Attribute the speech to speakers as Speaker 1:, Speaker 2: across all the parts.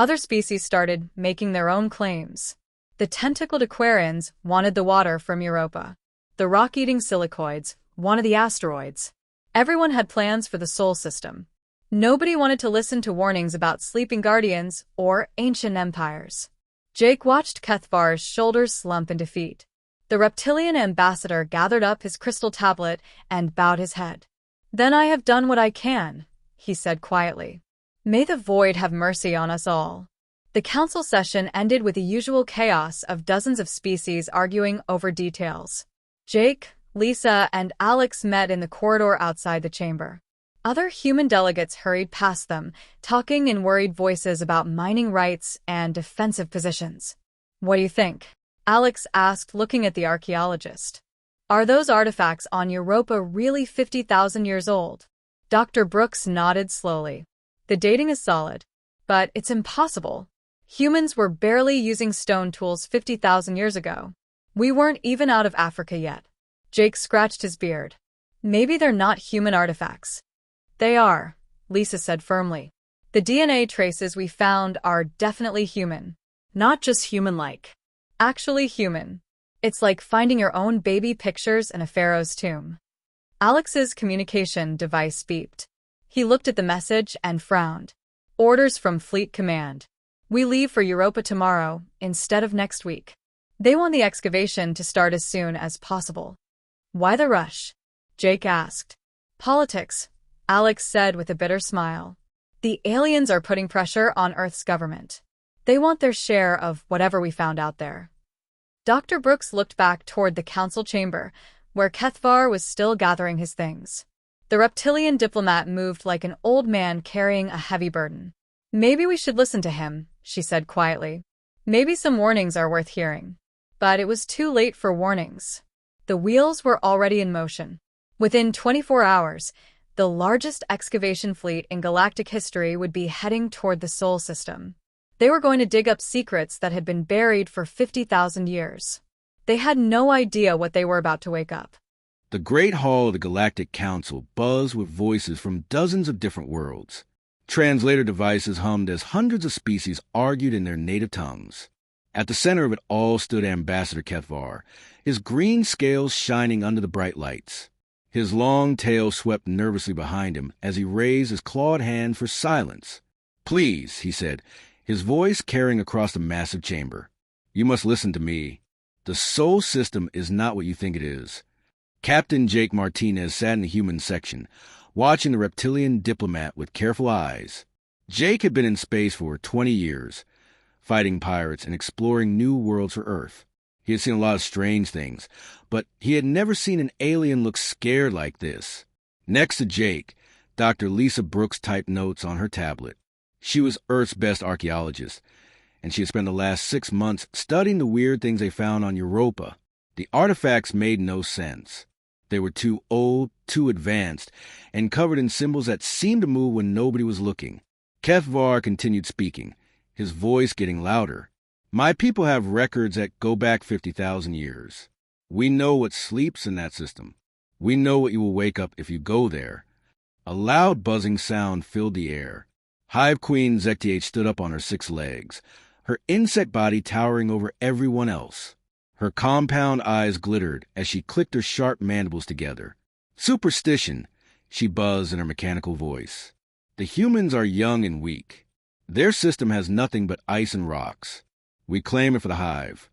Speaker 1: Other species started making their own claims. The tentacled Aquarians wanted the water from Europa. The rock-eating silicoids wanted the asteroids. Everyone had plans for the Sol system. Nobody wanted to listen to warnings about sleeping guardians or ancient empires. Jake watched Kethvar's shoulders slump in defeat. The reptilian ambassador gathered up his crystal tablet and bowed his head. "Then I have done what I can," he said quietly. "May the void have mercy on us all." The council session ended with the usual chaos of dozens of species arguing over details. Jake, Lisa, and Alex met in the corridor outside the chamber. Other human delegates hurried past them, talking in worried voices about mining rights and defensive positions. "What do you think?" Alex asked, looking at the archaeologist. "Are those artifacts on Europa really 50,000 years old?" Dr. Brooks nodded slowly. "The dating is solid, but it's impossible. Humans were barely using stone tools 50,000 years ago. We weren't even out of Africa yet." Jake scratched his beard. "Maybe they're not human artifacts." "They are," Lisa said firmly. "The DNA traces we found are definitely human. Not just human-like. Actually human. It's like finding your own baby pictures in a pharaoh's tomb." Alex's communication device beeped. He looked at the message and frowned. "Orders from Fleet Command. We leave for Europa tomorrow instead of next week. They want the excavation to start as soon as possible." "Why the rush?" Jake asked. "Politics," Alex said with a bitter smile. "The aliens are putting pressure on Earth's government. They want their share of whatever we found out there." Dr. Brooks looked back toward the council chamber, where Kethvar was still gathering his things. The reptilian diplomat moved like an old man carrying a heavy burden. "Maybe we should listen to him," she said quietly. "Maybe some warnings are worth hearing." But it was too late for warnings. The wheels were already in motion. Within 24 hours, the largest excavation fleet in galactic history would be heading toward the Sol system. They were going to dig up secrets that had been buried for 50,000 years. They had no idea what they were about to wake up.
Speaker 2: The Great Hall of the Galactic Council buzzed with voices from dozens of different worlds. Translator devices hummed as hundreds of species argued in their native tongues. At the center of it all stood Ambassador Kethvar, his green scales shining under the bright lights. His long tail swept nervously behind him as he raised his clawed hand for silence. "Please," he said, his voice carrying across the massive chamber. "You must listen to me. The Sol system is not what you think it is." Captain Jake Martinez sat in the human section, watching the reptilian diplomat with careful eyes. Jake had been in space for 20 years, fighting pirates and exploring new worlds for Earth. He had seen a lot of strange things, but he had never seen an alien look scared like this. Next to Jake, Dr. Lisa Brooks typed notes on her tablet. She was Earth's best archaeologist, and she had spent the last 6 months studying the weird things they found on Europa. The artifacts made no sense. They were too old, too advanced, and covered in symbols that seemed to move when nobody was looking. Kethvar continued speaking, his voice getting louder. "My people have records that go back 50,000 years. We know what sleeps in that system. We know what you will wake up if you go there." A loud buzzing sound filled the air. Hive Queen Zektiate stood up on her 6 legs, her insect body towering over everyone else. Her compound eyes glittered as she clicked her sharp mandibles together. "Superstition," she buzzed in her mechanical voice. "The humans are young and weak. Their system has nothing but ice and rocks. We claim it for the Hive."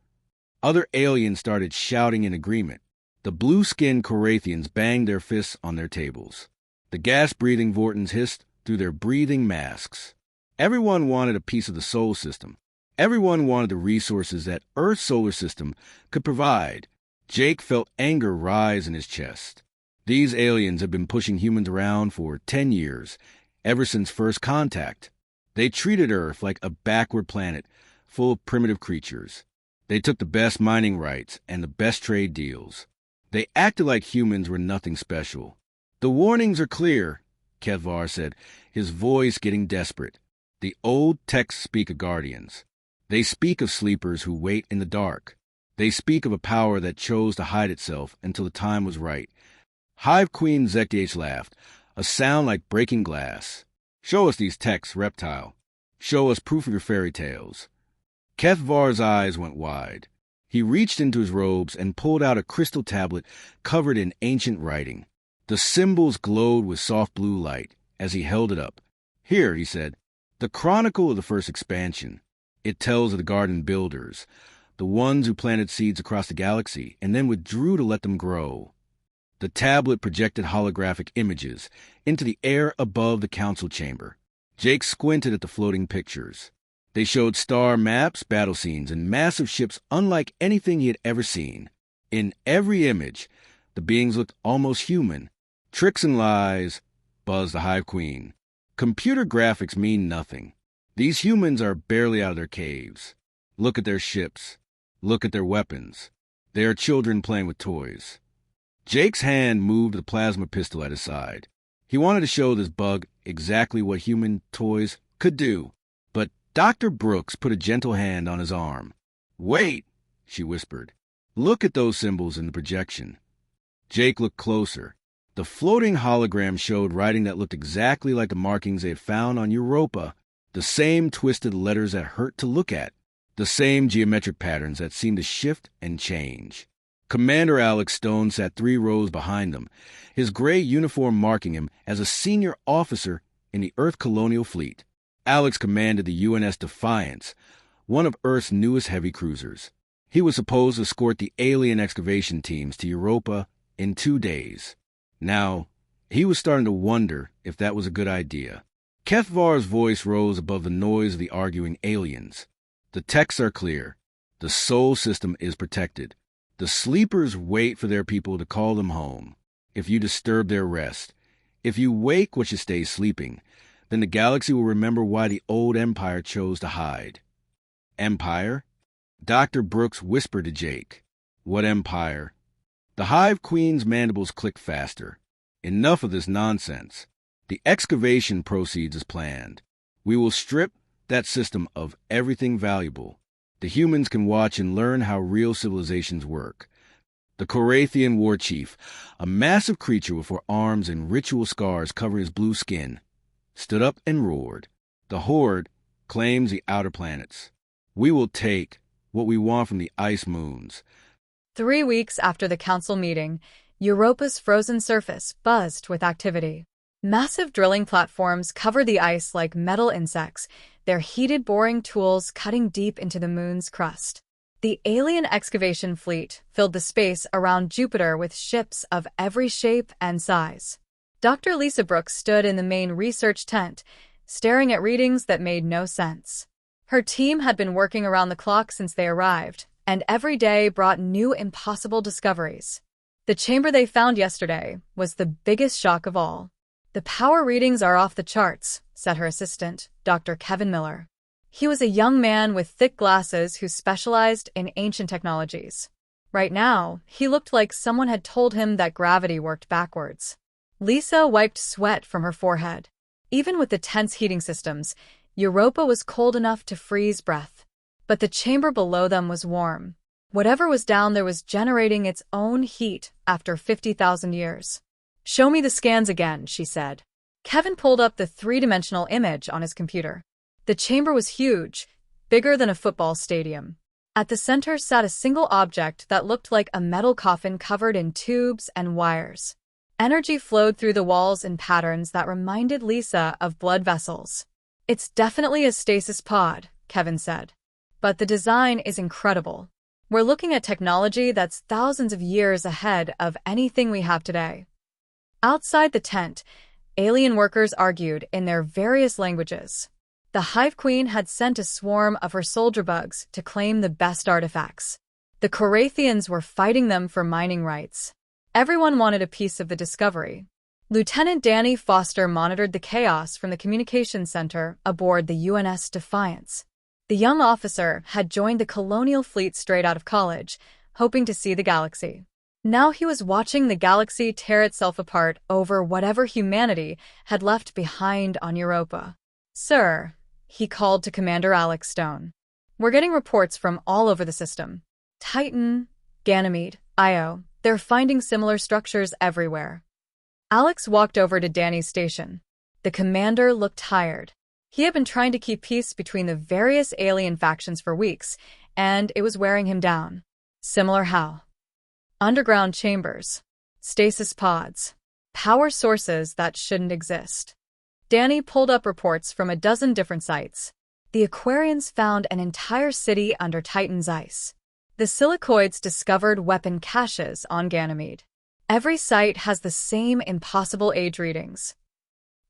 Speaker 2: Other aliens started shouting in agreement. The blue-skinned Korathians banged their fists on their tables. The gas-breathing Vortons hissed through their breathing masks. Everyone wanted a piece of the Sol system. Everyone wanted the resources that Earth's solar system could provide. Jake felt anger rise in his chest. These aliens had been pushing humans around for 10 years, ever since first contact. They treated Earth like a backward planet, full of primitive creatures. They took the best mining rights and the best trade deals. They acted like humans were nothing special. "The warnings are clear," Kethvar said, his voice getting desperate. "The old texts speak of guardians. They speak of sleepers who wait in the dark. They speak of a power that chose to hide itself until the time was right." Hive Queen Zektiate laughed, a sound like breaking glass. "Show us these texts, reptile." Show us proof of your fairy tales. Kethvar's eyes went wide. He reached into his robes and pulled out a crystal tablet covered in ancient writing. The symbols glowed with soft blue light as he held it up. Here, he said, the chronicle of the first expansion. It tells of the garden builders, the ones who planted seeds across the galaxy and then withdrew to let them grow. The tablet projected holographic images into the air above the council chamber. Jake squinted at the floating pictures. They showed star maps, battle scenes, and massive ships unlike anything he had ever seen. In every image, the beings looked almost human. Tricks and lies, buzzed the Hive Queen. Computer graphics mean nothing. These humans are barely out of their caves. Look at their ships. Look at their weapons. They are children playing with toys. Jake's hand moved to the plasma pistol at his side. He wanted to show this bug exactly what human toys could do. But Dr. Brooks put a gentle hand on his arm. "Wait," she whispered. "Look at those symbols in the projection." Jake looked closer. The floating hologram showed writing that looked exactly like the markings they had found on Europa. The same twisted letters that hurt to look at. The same geometric patterns that seemed to shift and change. Commander Alex Stone sat 3 rows behind them, his gray uniform marking him as a senior officer in the Earth Colonial Fleet. Alex commanded the UNS Defiance, one of Earth's newest heavy cruisers. He was supposed to escort the alien excavation teams to Europa in 2 days. Now, he was starting to wonder if that was a good idea. Kethvar's voice rose above the noise of the arguing aliens. The texts are clear. The Sol system is protected. The sleepers wait for their people to call them home. If you disturb their rest, if you wake what should stay sleeping, then the galaxy will remember why the old empire chose to hide. Empire? Dr. Brooks whispered to Jake. What empire? The Hive Queen's mandibles clicked faster. Enough of this nonsense. The excavation proceeds as planned. We will strip that system of everything valuable. The humans can watch and learn how real civilizations work. The Korathian war chief, a massive creature with 4 arms and ritual scars covering his blue skin, stood up and roared. The Horde claims the outer planets. We will take what we want from the ice moons.
Speaker 1: 3 weeks after the council meeting, Europa's frozen surface buzzed with activity. Massive drilling platforms covered the ice like metal insects, their heated boring tools cutting deep into the moon's crust. The alien excavation fleet filled the space around Jupiter with ships of every shape and size. Dr. Lisa Brooks stood in the main research tent, staring at readings that made no sense. Her team had been working around the clock since they arrived, and every day brought new impossible discoveries. The chamber they found yesterday was the biggest shock of all. "The power readings are off the charts," said her assistant, Dr. Kevin Miller. He was a young man with thick glasses who specialized in ancient technologies. Right now, he looked like someone had told him that gravity worked backwards. Lisa wiped sweat from her forehead. Even with the tense heating systems, Europa was cold enough to freeze breath. But the chamber below them was warm. Whatever was down there was generating its own heat after 50,000 years. "Show me the scans again," she said. Kevin pulled up the 3-dimensional image on his computer. The chamber was huge, bigger than a football stadium. At the center sat a single object that looked like a metal coffin covered in tubes and wires. Energy flowed through the walls in patterns that reminded Lisa of blood vessels. "It's definitely a stasis pod," Kevin said. "But the design is incredible. We're looking at technology that's thousands of years ahead of anything we have today." Outside the tent, alien workers argued in their various languages. The Hive Queen had sent a swarm of her soldier bugs to claim the best artifacts. The Korathians were fighting them for mining rights. Everyone wanted a piece of the discovery. Lieutenant Danny Foster monitored the chaos from the communications center aboard the UNS Defiance. The young officer had joined the colonial fleet straight out of college, hoping to see the galaxy. Now he was watching the galaxy tear itself apart over whatever humanity had left behind on Europa. "Sir," he called to Commander Alex Stone. "We're getting reports from all over the system. Titan, Ganymede, Io, they're finding similar structures everywhere." Alex walked over to Danny's station. The commander looked tired. He had been trying to keep peace between the various alien factions for weeks, and it was wearing him down. Similar how? Underground chambers, stasis pods, power sources that shouldn't exist. Danny pulled up reports from a dozen different sites. The Aquarians found an entire city under Titan's ice. The Silicoids discovered weapon caches on Ganymede. Every site has the same impossible age readings.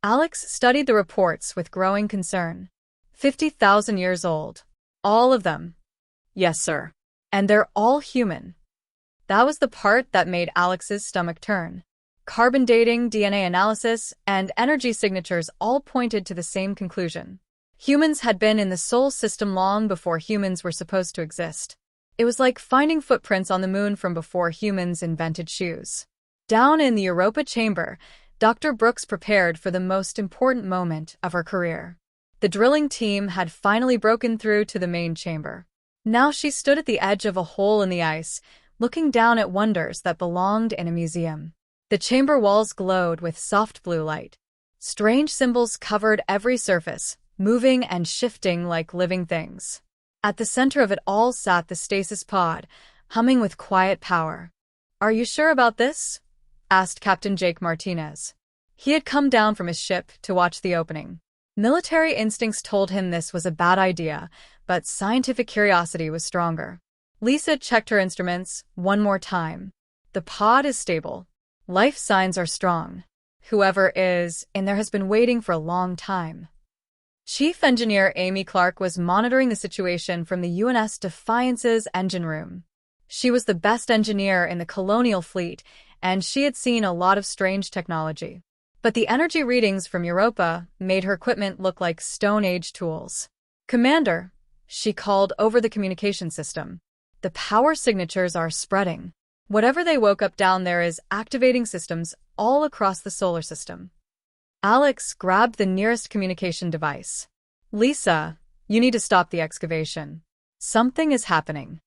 Speaker 1: Alex studied the reports with growing concern. 50,000 years old. All of them. Yes, sir. And they're all human. That was the part that made Alex's stomach turn. Carbon dating, DNA analysis, and energy signatures all pointed to the same conclusion. Humans had been in the Sol system long before humans were supposed to exist. It was like finding footprints on the moon from before humans invented shoes. Down in the Europa chamber, Dr. Brooks prepared for the most important moment of her career. The drilling team had finally broken through to the main chamber. Now she stood at the edge of a hole in the ice, looking down at wonders that belonged in a museum. The chamber walls glowed with soft blue light. Strange symbols covered every surface, moving and shifting like living things. At the center of it all sat the stasis pod, humming with quiet power. "Are you sure about this?" asked Captain Jake Martinez. He had come down from his ship to watch the opening. Military instincts told him this was a bad idea, but scientific curiosity was stronger. Lisa checked her instruments one more time. The pod is stable. Life signs are strong. Whoever is in there has been waiting for a long time. Chief Engineer Amy Clark was monitoring the situation from the UNS Defiance's engine room. She was the best engineer in the colonial fleet, and she had seen a lot of strange technology. But the energy readings from Europa made her equipment look like Stone Age tools. "Commander," she called over the communication system. "The power signatures are spreading. Whatever they woke up down there is activating systems all across the solar system." Alex grabbed the nearest communication device. "Lisa, you need to stop the excavation. Something is happening."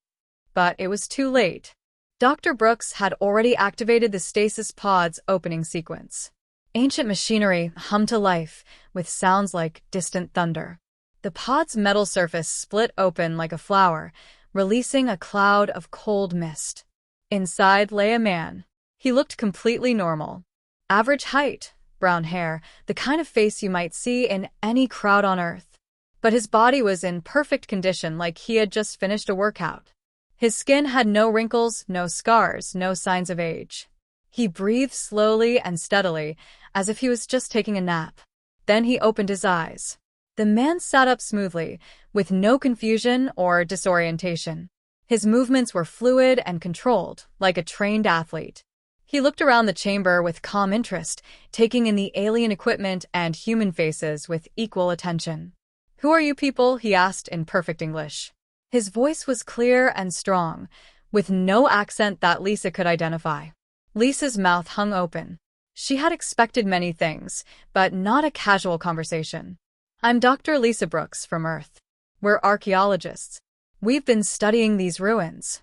Speaker 1: But it was too late. Dr. Brooks had already activated the stasis pod's opening sequence. Ancient machinery hummed to life, with sounds like distant thunder. The pod's metal surface split open like a flower, releasing a cloud of cold mist. Inside lay a man. He looked completely normal. Average height, brown hair, the kind of face you might see in any crowd on Earth. But his body was in perfect condition, like he had just finished a workout. His skin had no wrinkles, no scars, no signs of age. He breathed slowly and steadily, as if he was just taking a nap. Then he opened his eyes. The man sat up smoothly, with no confusion or disorientation. His movements were fluid and controlled, like a trained athlete. He looked around the chamber with calm interest, taking in the alien equipment and human faces with equal attention. "Who are you people?" he asked in perfect English. His voice was clear and strong, with no accent that Lisa could identify. Lisa's mouth hung open. She had expected many things, but not a casual conversation. "I'm Dr. Lisa Brooks from Earth. We're archaeologists. We've been studying these ruins."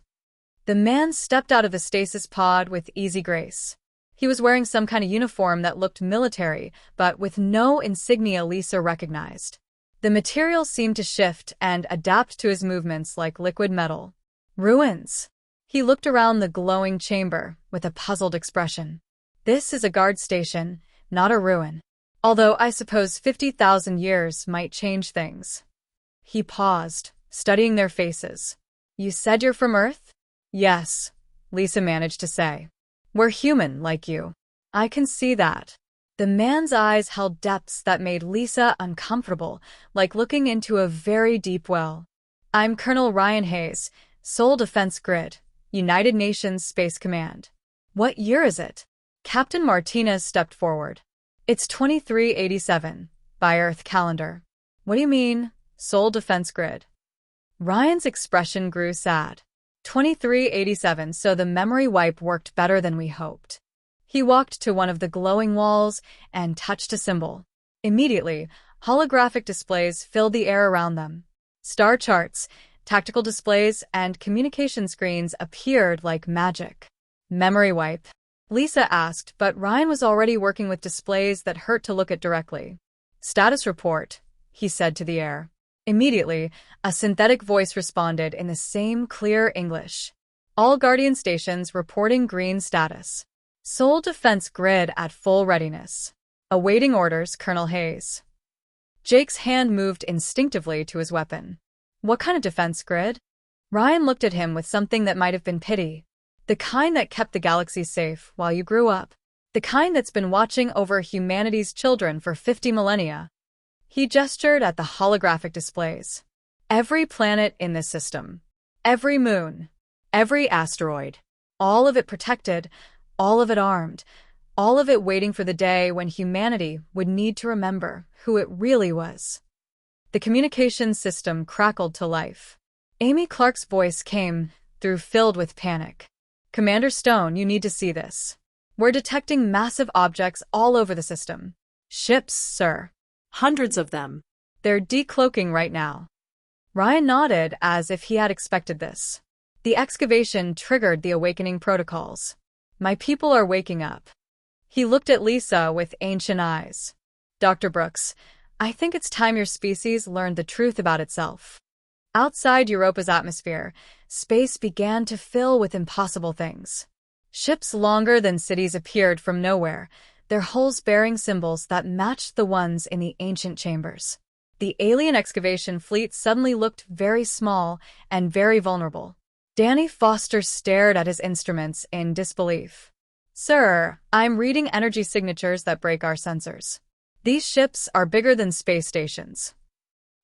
Speaker 1: The man stepped out of the stasis pod with easy grace. He was wearing some kind of uniform that looked military, but with no insignia Lisa recognized. The material seemed to shift and adapt to his movements like liquid metal. "Ruins." He looked around the glowing chamber with a puzzled expression. "This is a guard station, not a ruin. Although I suppose 50,000 years might change things." He paused, studying their faces. "You said you're from Earth?" "Yes," Lisa managed to say. "We're human, like you." "I can see that." The man's eyes held depths that made Lisa uncomfortable, like looking into a very deep well. "I'm Colonel Ryan Hayes, Sol Defense Grid, United Nations Space Command." "What year is it?" Captain Martinez stepped forward. "It's 2387, by Earth calendar." "What do you mean, Sol Defense Grid?" Ryan's expression grew sad. 2387, so the memory wipe worked better than we hoped. He walked to one of the glowing walls and touched a symbol. Immediately, holographic displays filled the air around them. Star charts, tactical displays, and communication screens appeared like magic. "Memory wipe?" Lisa asked, but Ryan was already working with displays that hurt to look at directly. "Status report. he said to the air. Immediately, a synthetic voice responded in the same clear English. All Guardian stations reporting green status. Sol defense grid at full readiness. Awaiting orders, Colonel Hayes. Jake's hand moved instinctively to his weapon. What kind of defense grid? Ryan looked at him with something that might have been pity. The kind that kept the galaxy safe while you grew up. The kind that's been watching over humanity's children for 50 millennia. He gestured at the holographic displays. Every planet in this system. Every moon. Every asteroid. All of it protected. All of it armed. All of it waiting for the day when humanity would need to remember who it really was. The communications system crackled to life. Amy Clark's voice came through, filled with panic. Commander Stone, you need to see this. We're detecting massive objects all over the system. Ships, sir.
Speaker 3: Hundreds of them.
Speaker 1: They're decloaking right now. Ryan nodded as if he had expected this. The excavation triggered the awakening protocols. My people are waking up. He looked at Lisa with ancient eyes. Dr. Brooks, I think it's time your species learned the truth about itself. Outside Europa's atmosphere, space began to fill with impossible things. Ships longer than cities appeared from nowhere, their hulls bearing symbols that matched the ones in the ancient chambers. The alien excavation fleet suddenly looked very small and very vulnerable. Danny Foster stared at his instruments in disbelief. Sir, I'm reading energy signatures that break our sensors. These ships are bigger than space stations.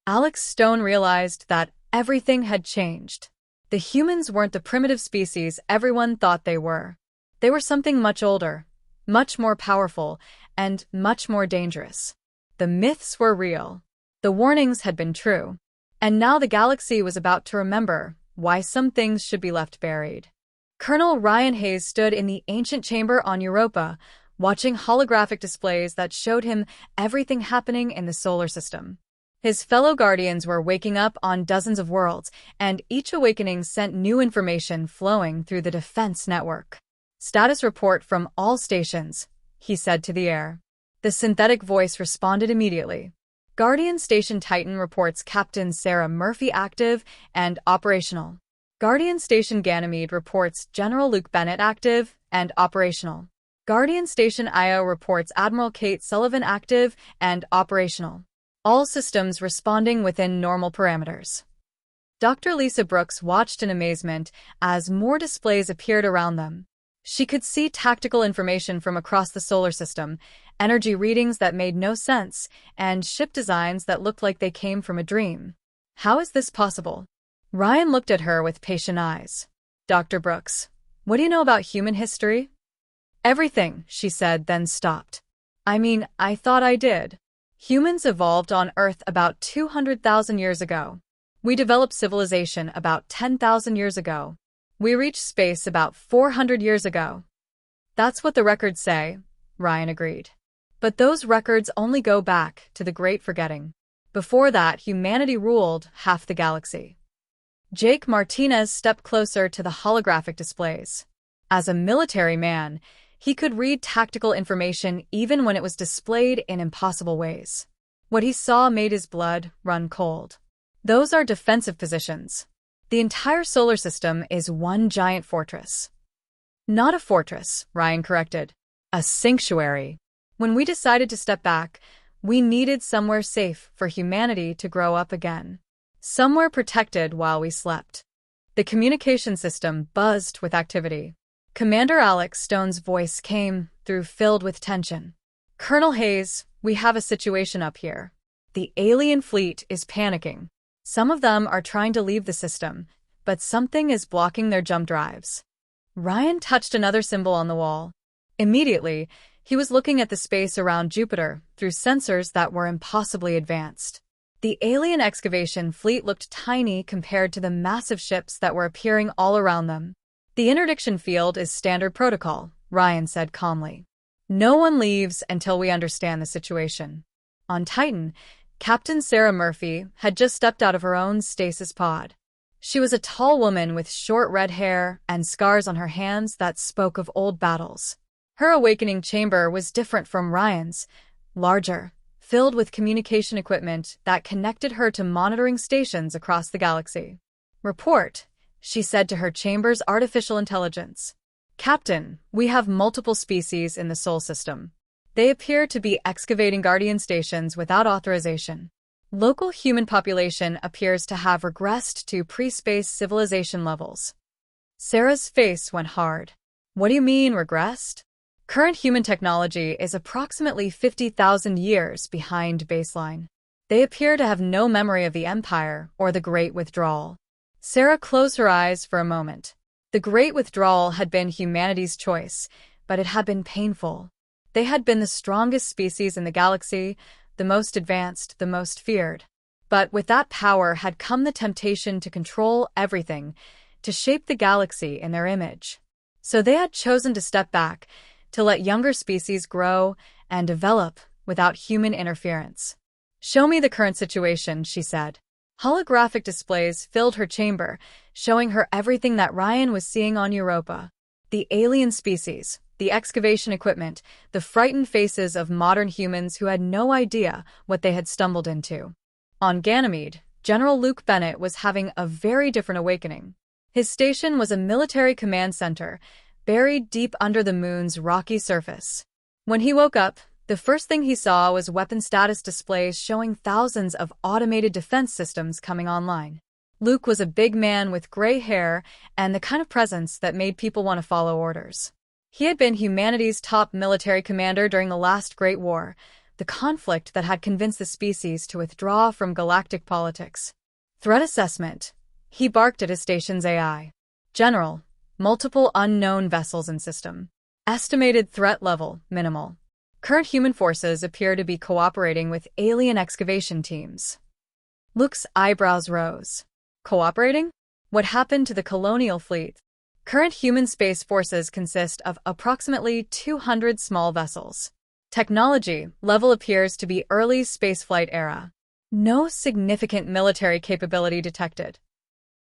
Speaker 1: Alex Stone realized that everything had changed. The humans weren't the primitive species everyone thought they were. They were something much older, much more powerful, and much more dangerous. The myths were real. The warnings had been true. And now the galaxy was about to remember why some things should be left buried. Colonel Ryan Hayes stood in the ancient chamber on Europa, watching holographic displays that showed him everything happening in the solar system. His fellow Guardians were waking up on dozens of worlds, and each awakening sent new information flowing through the defense network. Status report from all stations, he said to the air. The synthetic voice responded immediately. Guardian Station Titan reports Captain Sarah Murphy active and operational. Guardian Station Ganymede reports General Luke Bennett active and operational. Guardian Station Io reports Admiral Kate Sullivan active and operational. All systems responding within normal parameters. Dr. Lisa Brooks watched in amazement as more displays appeared around them. She could see tactical information from across the solar system, energy readings that made no sense, and ship designs that looked like they came from a dream. How is this possible? Ryan looked at her with patient eyes. Dr. Brooks, what do you know about human history? Everything, she said, then stopped. I thought I did. Humans evolved on Earth about 200,000 years ago. We developed civilization about 10,000 years ago. We reached space about 400 years ago. That's what the records say, Ryan agreed. But those records only go back to the Great Forgetting. Before that, humanity ruled half the galaxy. Jake Martinez stepped closer to the holographic displays. As a military man, he could read tactical information even when it was displayed in impossible ways. What he saw made his blood run cold. Those are defensive positions. The entire solar system is one giant fortress. Not a fortress, Ryan corrected. A sanctuary. When we decided to step back, we needed somewhere safe for humanity to grow up again. Somewhere protected while we slept. The communication system buzzed with activity. Commander Alex Stone's voice came through, filled with tension. Colonel Hayes, we have a situation up here. The alien fleet is panicking. Some of them are trying to leave the system, but something is blocking their jump drives. Ryan touched another symbol on the wall. Immediately, he was looking at the space around Jupiter through sensors that were impossibly advanced. The alien excavation fleet looked tiny compared to the massive ships that were appearing all around them. The interdiction field is standard protocol, Ryan said calmly. No one leaves until we understand the situation. On Titan, Captain Sarah Murphy had just stepped out of her own stasis pod. She was a tall woman with short red hair and scars on her hands that spoke of old battles. Her awakening chamber was different from Ryan's, larger, filled with communication equipment that connected her to monitoring stations across the galaxy. "Report," she said to her chamber's artificial intelligence. "Captain, we have multiple species in the Sol system. They appear to be excavating Guardian stations without authorization. Local human population appears to have regressed to pre-space civilization levels." Sarah's face went hard. "What do you mean, regressed?" "Current human technology is approximately 50,000 years behind baseline. They appear to have no memory of the Empire or the Great Withdrawal." Sarah closed her eyes for a moment. The Great Withdrawal had been humanity's choice, but it had been painful. They had been the strongest species in the galaxy, the most advanced, the most feared. But with that power had come the temptation to control everything, to shape the galaxy in their image. So they had chosen to step back, to let younger species grow and develop without human interference. "Show me the current situation," she said. Holographic displays filled her chamber, showing her everything that Ryan was seeing on Europa. The alien species, the excavation equipment, the frightened faces of modern humans who had no idea what they had stumbled into. On Ganymede, General Luke Bennett was having a very different awakening. His station was a military command center, buried deep under the moon's rocky surface. When he woke up, the first thing he saw was weapon status displays showing thousands of automated defense systems coming online. Luke was a big man with gray hair and the kind of presence that made people want to follow orders. He had been humanity's top military commander during the last Great War, the conflict that had convinced the species to withdraw from galactic politics. "Threat assessment," he barked at his station's AI. "General, multiple unknown vessels in system. Estimated threat level, minimal. Current human forces appear to be cooperating with alien excavation teams." Luke's eyebrows rose. "Cooperating? What happened to the colonial fleet?" Current human space forces consist of approximately 200 small vessels. Technology level appears to be early spaceflight era. No significant military capability detected.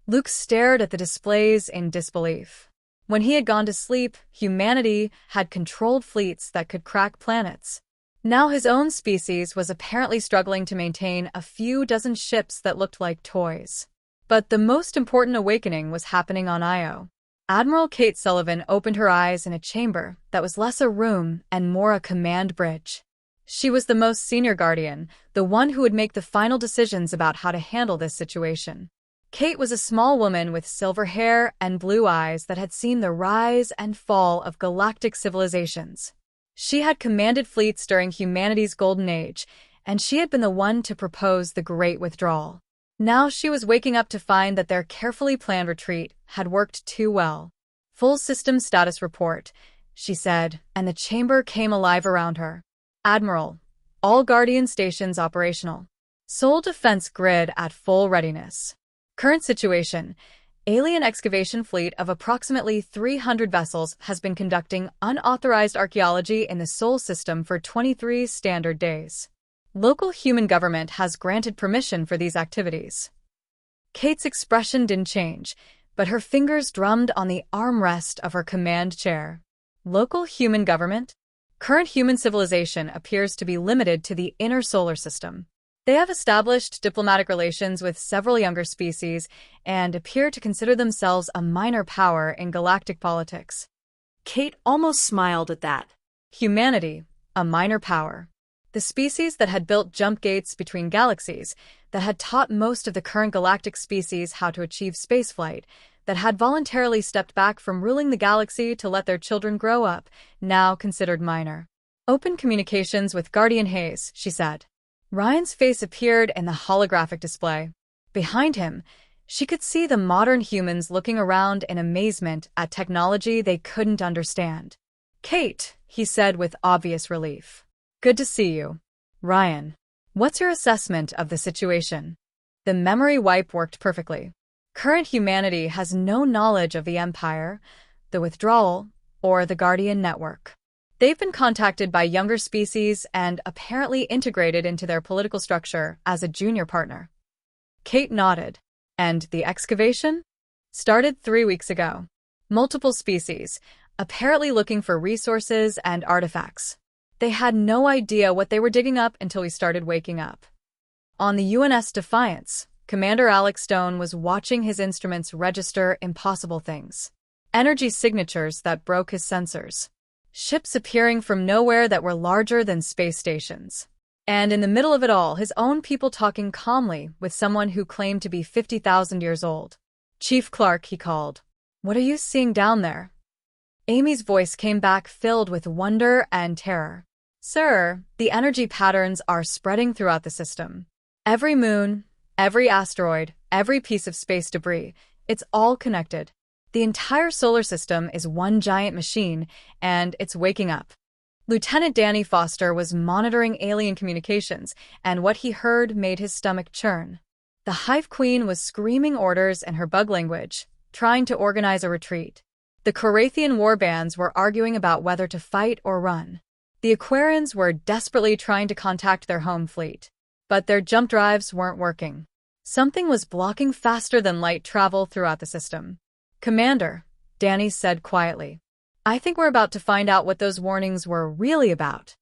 Speaker 1: Luke stared at the displays in disbelief. When he had gone to sleep, humanity had controlled fleets that could crack planets. Now his own species was apparently struggling to maintain a few dozen ships that looked like toys. But the most important awakening was happening on Io. Admiral Kate Sullivan opened her eyes in a chamber that was less a room and more a command bridge. She was the most senior Guardian, the one who would make the final decisions about how to handle this situation. Kate was a small woman with silver hair and blue eyes that had seen the rise and fall of galactic civilizations. She had commanded fleets during humanity's golden age, and she had been the one to propose the Great Withdrawal. Now she was waking up to find that their carefully planned retreat had worked too well. "Full system status report," she said, and the chamber came alive around her. "Admiral, all Guardian stations operational. Sol defense grid at full readiness. Current situation: alien excavation fleet of approximately 300 vessels has been conducting unauthorized archaeology in the Sol system for 23 standard days. Local human government has granted permission for these activities." Kate's expression didn't change, but her fingers drummed on the armrest of her command chair. Local human government? Current human civilization appears to be limited to the inner solar system. They have established diplomatic relations with several younger species and appear to consider themselves a minor power in galactic politics. Kate almost smiled at that. Humanity, a minor power. The species that had built jump gates between galaxies, that had taught most of the current galactic species how to achieve spaceflight, that had voluntarily stepped back from ruling the galaxy to let their children grow up, now considered minor. "Open communications with Guardian Hayes," she said. Ryan's face appeared in the holographic display. Behind him, she could see the modern humans looking around in amazement at technology they couldn't understand. "Kate," he said with obvious relief. "Good to see you. Ryan, what's your assessment of the situation?" The memory wipe worked perfectly. Current humanity has no knowledge of the Empire, the Withdrawal, or the Guardian Network. They've been contacted by younger species and apparently integrated into their political structure as a junior partner. Kate nodded. "And the excavation?" "Started 3 weeks ago. Multiple species, apparently looking for resources and artifacts. They had no idea what they were digging up until we started waking up. On the UNS Defiance, Commander Alex Stone was watching his instruments register impossible things. Energy signatures that broke his sensors. Ships appearing from nowhere that were larger than space stations. And in the middle of it all, his own people talking calmly with someone who claimed to be 50,000 years old. "Chief Clark," he called. "What are you seeing down there?" Amy's voice came back filled with wonder and terror. "Sir, the energy patterns are spreading throughout the system. Every moon, every asteroid, every piece of space debris, it's all connected. The entire solar system is one giant machine, and it's waking up." Lieutenant Danny Foster was monitoring alien communications, and what he heard made his stomach churn. The Hive Queen was screaming orders in her bug language, trying to organize a retreat. The Corathian warbands were arguing about whether to fight or run. The Aquarians were desperately trying to contact their home fleet, but their jump drives weren't working. Something was blocking faster than light travel throughout the system. "Commander," Danny said quietly, "I think we're about to find out what those warnings were really about."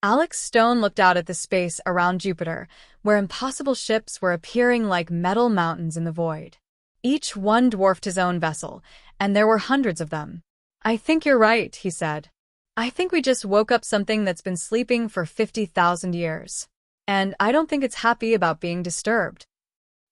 Speaker 1: Alex Stone looked out at the space around Jupiter, where impossible ships were appearing like metal mountains in the void. Each one dwarfed his own vessel, and there were hundreds of them. "I think you're right," he said. "I think we just woke up something that's been sleeping for 50,000 years. And I don't think it's happy about being disturbed."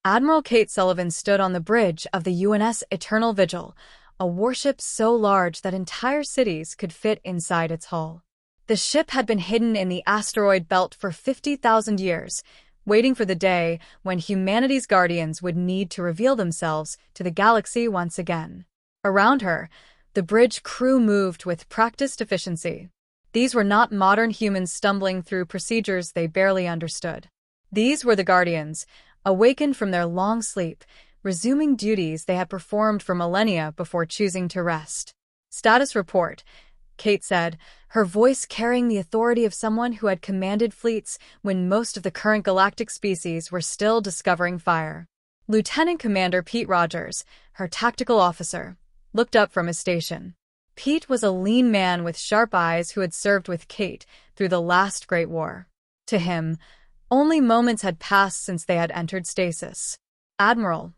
Speaker 1: Admiral Kate Sullivan stood on the bridge of the UNS Eternal Vigil, a warship so large that entire cities could fit inside its hull. The ship had been hidden in the asteroid belt for 50,000 years, waiting for the day when humanity's guardians would need to reveal themselves to the galaxy once again. Around her, the bridge crew moved with practiced efficiency. These were not modern humans stumbling through procedures they barely understood. These were the guardians, awakened from their long sleep, resuming duties they had performed for millennia before choosing to rest. "Status report," Kate said, her voice carrying the authority of someone who had commanded fleets when most of the current galactic species were still discovering fire. Lieutenant Commander Pete Rogers, her tactical officer, looked up from his station. Pete was a lean man with sharp eyes who had served with Kate through the last Great War. To him, only moments had passed since they had entered stasis. "Admiral,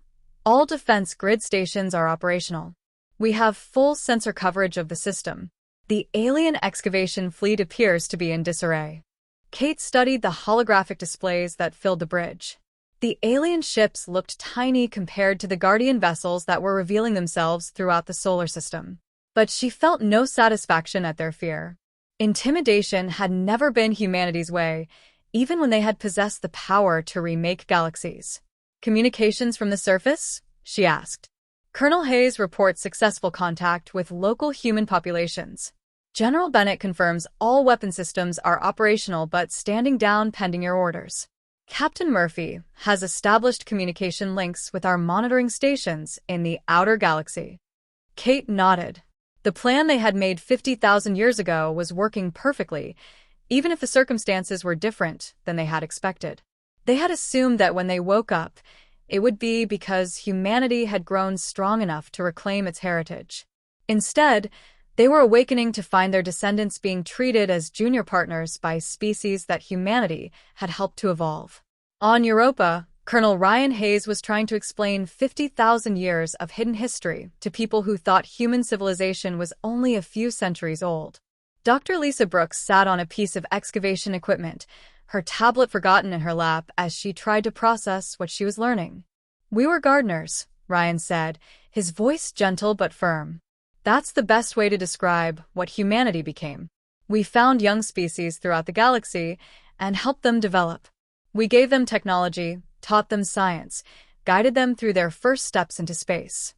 Speaker 1: all defense grid stations are operational. We have full sensor coverage of the system. The alien excavation fleet appears to be in disarray." Kate studied the holographic displays that filled the bridge. The alien ships looked tiny compared to the Guardian vessels that were revealing themselves throughout the solar system. But she felt no satisfaction at their fear. Intimidation had never been humanity's way, even when they had possessed the power to remake galaxies. "Communications from the surface?" she asked. "Colonel Hayes reports successful contact with local human populations. General Bennett confirms all weapon systems are operational but standing down pending your orders. Captain Murphy has established communication links with our monitoring stations in the outer galaxy." Kate nodded. The plan they had made 50,000 years ago was working perfectly, even if the circumstances were different than they had expected. They had assumed that when they woke up, it would be because humanity had grown strong enough to reclaim its heritage. Instead, they were awakening to find their descendants being treated as junior partners by species that humanity had helped to evolve. On Europa, Colonel Ryan Hayes was trying to explain 50,000 years of hidden history to people who thought human civilization was only a few centuries old. Dr. Lisa Brooks sat on a piece of excavation equipment, her tablet forgotten in her lap as she tried to process what she was learning. "We were gardeners," Ryan said, his voice gentle but firm. "That's the best way to describe what humanity became. We found young species throughout the galaxy and helped them develop. We gave them technology, taught them science, guided them through their first steps into space."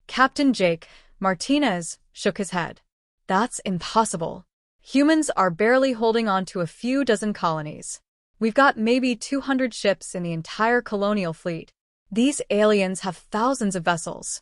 Speaker 1: Captain Jake Martinez shook his head. "That's impossible. Humans are barely holding on to a few dozen colonies. We've got maybe 200 ships in the entire colonial fleet. These aliens have thousands of vessels."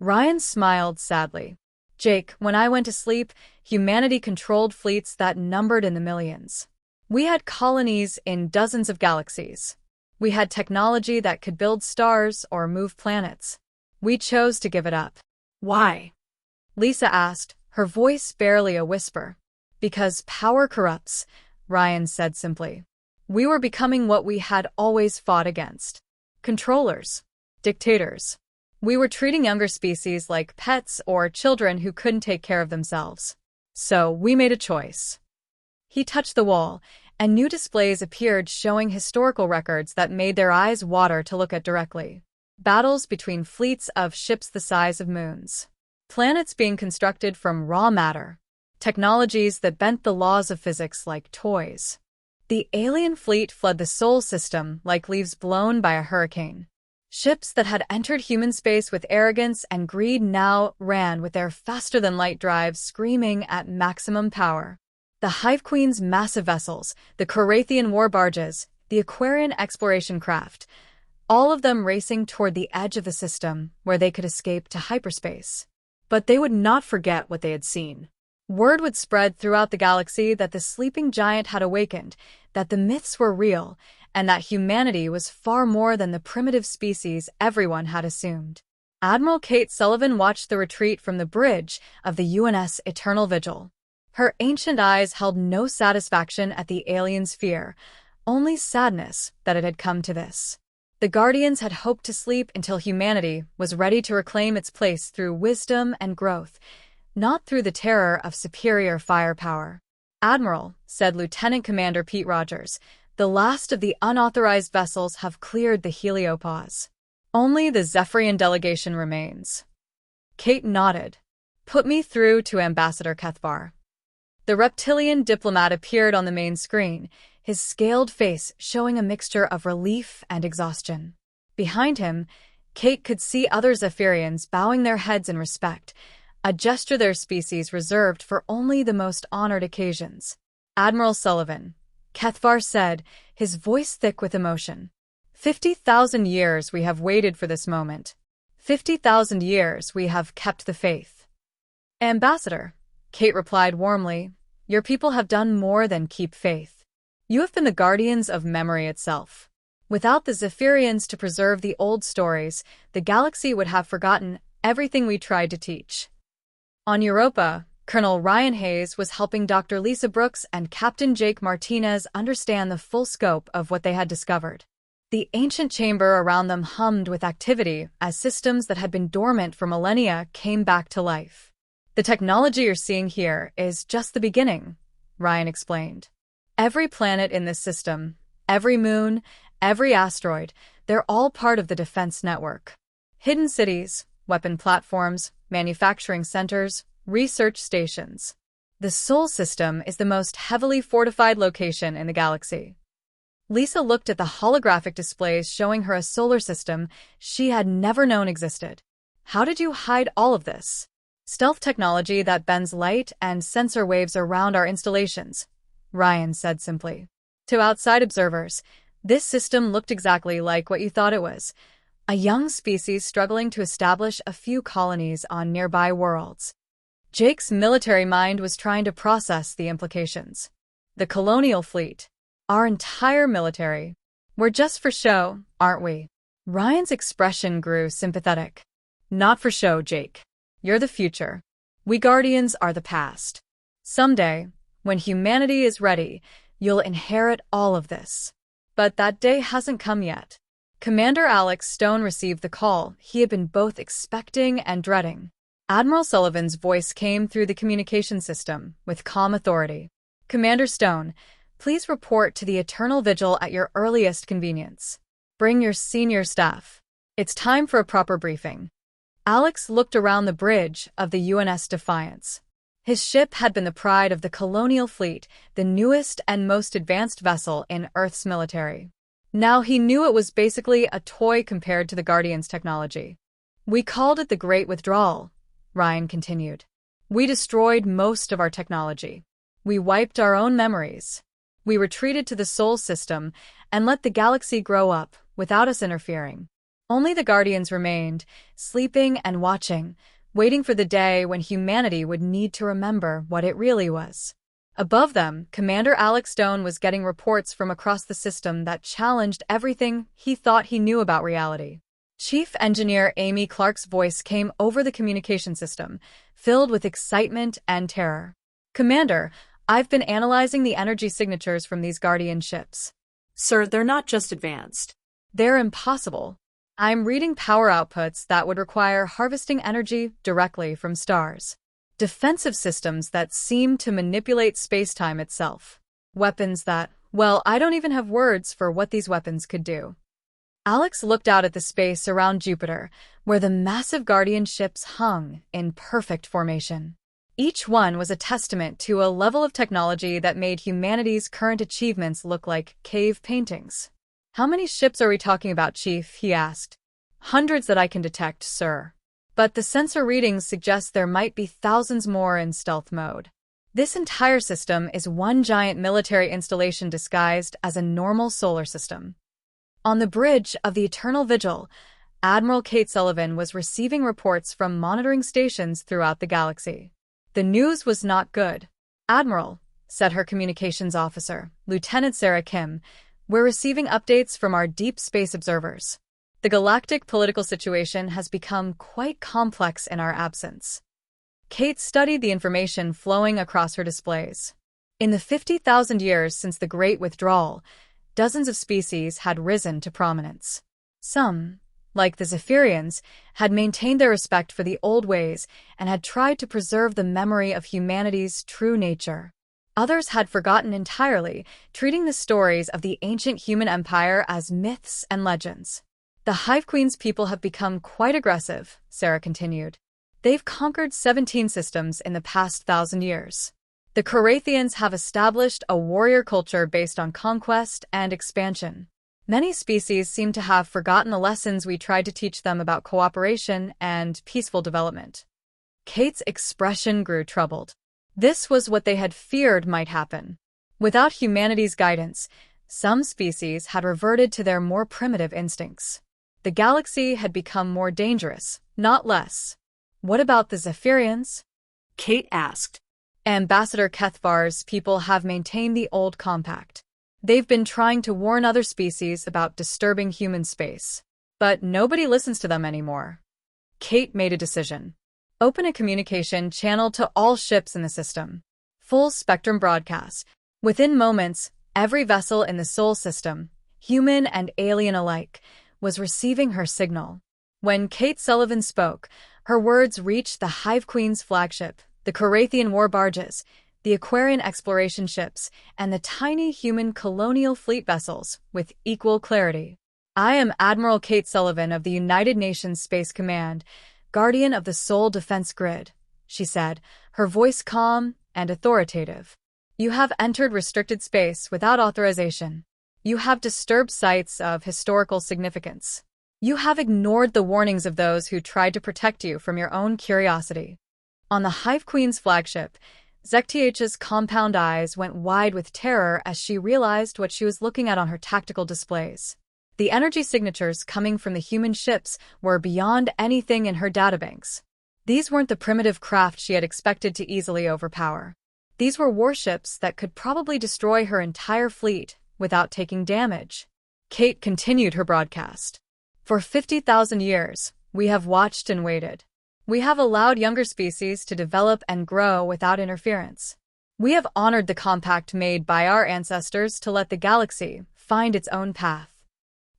Speaker 1: Ryan smiled sadly. "Jake, when I went to sleep, humanity controlled fleets that numbered in the millions. We had colonies in dozens of galaxies. We had technology that could build stars or move planets. We chose to give it up." "Why?" Lisa asked, her voice barely a whisper. Because power corrupts, Ryan said simply. We were becoming what we had always fought against. Controllers. Dictators. We were treating younger species like pets or children who couldn't take care of themselves. So we made a choice. He touched the wall, and new displays appeared showing historical records that made their eyes water to look at directly. Battles between fleets of ships the size of moons. Planets being constructed from raw matter. Technologies that bent the laws of physics like toys. The alien fleet fled the Sol system like leaves blown by a hurricane. Ships that had entered human space with arrogance and greed now ran with their faster-than-light drives screaming at maximum power. The Hive Queen's massive vessels, the Korathian war barges, the Aquarian exploration craft, all of them racing toward the edge of the system where they could escape to hyperspace. But they would not forget what they had seen. Word would spread throughout the galaxy that the sleeping giant had awakened, that the myths were real, and that humanity was far more than the primitive species everyone had assumed. Admiral Kate Sullivan watched the retreat from the bridge of the UNS Eternal Vigil. Her ancient eyes held no satisfaction at the aliens' fear, only sadness that it had come to this. The Guardians had hoped to sleep until humanity was ready to reclaim its place through wisdom and growth, not through the terror of superior firepower. Admiral, said Lieutenant Commander Pete Rogers, the last of the unauthorized vessels have cleared the heliopause. Only the Zephyrian delegation remains. Kate nodded. Put me through to Ambassador Kethvar. The reptilian diplomat appeared on the main screen, his scaled face showing a mixture of relief and exhaustion. Behind him, Kate could see other Zephyrians bowing their heads in respect, a gesture their species reserved for only the most honored occasions. Admiral Sullivan, Kethvar said, his voice thick with emotion. 50,000 years we have waited for this moment. 50,000 years we have kept the faith. Ambassador, Kate replied warmly, your people have done more than keep faith. You have been the guardians of memory itself. Without the Zephyrians to preserve the old stories, the galaxy would have forgotten everything we tried to teach. On Europa, Colonel Ryan Hayes was helping Dr. Lisa Brooks and Captain Jake Martinez understand the full scope of what they had discovered. The ancient chamber around them hummed with activity as systems that had been dormant for millennia came back to life. The technology you're seeing here is just the beginning, Ryan explained. Every planet in this system, every moon, every asteroid, they're all part of the defense network. Hidden cities, weapon platforms, manufacturing centers, research stations. The Sol system is the most heavily fortified location in the galaxy. Lisa looked at the holographic displays showing her a solar system she had never known existed. How did you hide all of this? Stealth technology that bends light and sensor waves around our installations, Ryan said simply. To outside observers, this system looked exactly like what you thought it was, a young species struggling to establish a few colonies on nearby worlds. Jake's military mind was trying to process the implications. The colonial fleet, our entire military. We're just for show, aren't we? Ryan's expression grew sympathetic. Not for show, Jake. You're the future. We Guardians are the past. Someday, when humanity is ready, you'll inherit all of this. But that day hasn't come yet. Commander Alex Stone received the call he had been both expecting and dreading. Admiral Sullivan's voice came through the communication system with calm authority. Commander Stone, please report to the Eternal Vigil at your earliest convenience. Bring your senior staff. It's time for a proper briefing. Alex looked around the bridge of the UNS Defiance. His ship had been the pride of the colonial fleet, the newest and most advanced vessel in Earth's military. Now he knew it was basically a toy compared to the Guardians' technology. We called it the Great Withdrawal, Ryan continued. We destroyed most of our technology. We wiped our own memories. We retreated to the Sol system and let the galaxy grow up without us interfering. Only the Guardians remained, sleeping and watching, waiting for the day when humanity would need to remember what it really was. Above them, Commander Alex Stone was getting reports from across the system that challenged everything he thought he knew about reality. Chief Engineer Amy Clark's voice came over the communication system, filled with excitement and terror. Commander, I've been analyzing the energy signatures from these Guardian ships.
Speaker 3: Sir, they're not just advanced.
Speaker 1: They're impossible. I'm reading power outputs that would require harvesting energy directly from stars. Defensive systems that seem to manipulate space-time itself. Weapons that, well, I don't even have words for what these weapons could do. Alex looked out at the space around Jupiter, where the massive Guardian ships hung in perfect formation. Each one was a testament to a level of technology that made humanity's current achievements look like cave paintings. "How many ships are we talking about, Chief?" he asked. "Hundreds that I can detect, sir. But the sensor readings suggest there might be thousands more in stealth mode. This entire system is one giant military installation disguised as a normal solar system." On the bridge of the Eternal Vigil, Admiral Kate Sullivan was receiving reports from monitoring stations throughout the galaxy. The news was not good. "Admiral," said her communications officer, Lieutenant Sarah Kim, "we're receiving updates from our deep space observers. The galactic political situation has become quite complex in our absence." Kate studied the information flowing across her displays. In the 50,000 years since the Great Withdrawal, dozens of species had risen to prominence. Some, like the Zephyrians, had maintained their respect for the old ways and had tried to preserve the memory of humanity's true nature. Others had forgotten entirely, treating the stories of the ancient human empire as myths and legends. "The Hive Queen's people have become quite aggressive," Sarah continued. "They've conquered 17 systems in the past 1,000 years. The Korathians have established a warrior culture based on conquest and expansion. Many species seem to have forgotten the lessons we tried to teach them about cooperation and peaceful development." Kate's expression grew troubled. This was what they had feared might happen. Without humanity's guidance, some species had reverted to their more primitive instincts. The galaxy had become more dangerous, not less. "What about the Zephyrians?"
Speaker 3: Kate asked.
Speaker 1: "Ambassador Kethvar's people have maintained the old compact. They've been trying to warn other species about disturbing human space. But nobody listens to them anymore." Kate made a decision. "Open a communication channel to all ships in the system. Full spectrum broadcast. Within moments, every vessel in the Sol system, human and alien alike, was receiving her signal." When Kate Sullivan spoke, her words reached the Hive Queen's flagship, the Korathian war barges, the Aquarian exploration ships, and the tiny human colonial fleet vessels with equal clarity. "I am Admiral Kate Sullivan of the United Nations Space Command, Guardian of the Sol Defense Grid," she said, her voice calm and authoritative. "You have entered restricted space without authorization. You have disturbed sites of historical significance. You have ignored the warnings of those who tried to protect you from your own curiosity." On the Hive Queen's flagship, Zektiach's compound eyes went wide with terror as she realized what she was looking at on her tactical displays. The energy signatures coming from the human ships were beyond anything in her databanks. These weren't the primitive craft she had expected to easily overpower. These were warships that could probably destroy her entire fleet without taking damage. Kate continued her broadcast. "For 50,000 years, we have watched and waited. We have allowed younger species to develop and grow without interference. We have honored the compact made by our ancestors to let the galaxy find its own path."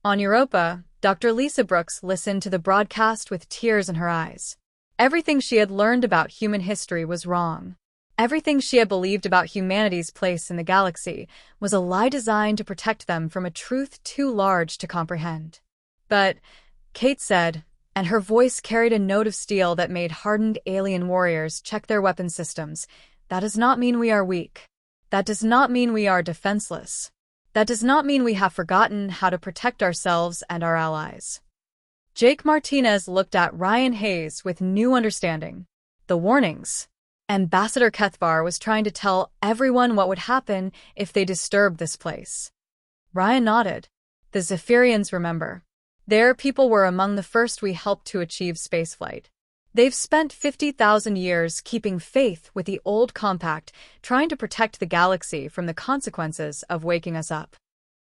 Speaker 1: On Europa, Dr. Lisa Brooks listened to the broadcast with tears in her eyes. Everything she had learned about human history was wrong. Everything she had believed about humanity's place in the galaxy was a lie designed to protect them from a truth too large to comprehend. "But," Kate said, and her voice carried a note of steel that made hardened alien warriors check their weapon systems, "that does not mean we are weak. That does not mean we are defenseless. That does not mean we have forgotten how to protect ourselves and our allies." Jake Martinez looked at Ryan Hayes with new understanding. The warnings. Ambassador Kethvar was trying to tell everyone what would happen if they disturbed this place. Ryan nodded. "The Zephyrians, remember. Their people were among the first we helped to achieve spaceflight. They've spent 50,000 years keeping faith with the old compact, trying to protect the galaxy from the consequences of waking us up."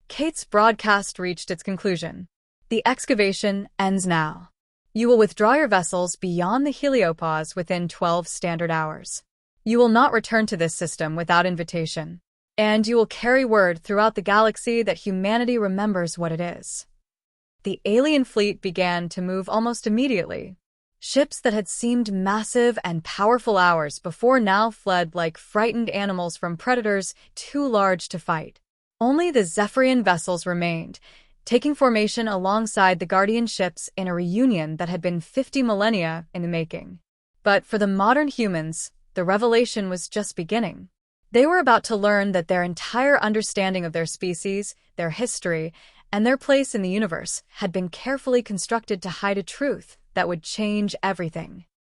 Speaker 1: Kate's broadcast reached its conclusion. "The excavation ends now. You will withdraw your vessels beyond the heliopause within 12 standard hours. You will not return to this system without invitation, and you will carry word throughout the galaxy that humanity remembers what it is. The alien fleet began to move almost immediately. Ships that had seemed massive and powerful hours before now fled like frightened animals from predators too large to fight. Only the Zephyrian vessels remained, taking formation alongside the Guardian ships in a reunion that had been 50 millennia in the making. But for the modern humans, the revelation was just beginning. They were about to learn that their entire understanding of their species, their history, and their place in the universe had been carefully constructed to hide a truth that would change everything.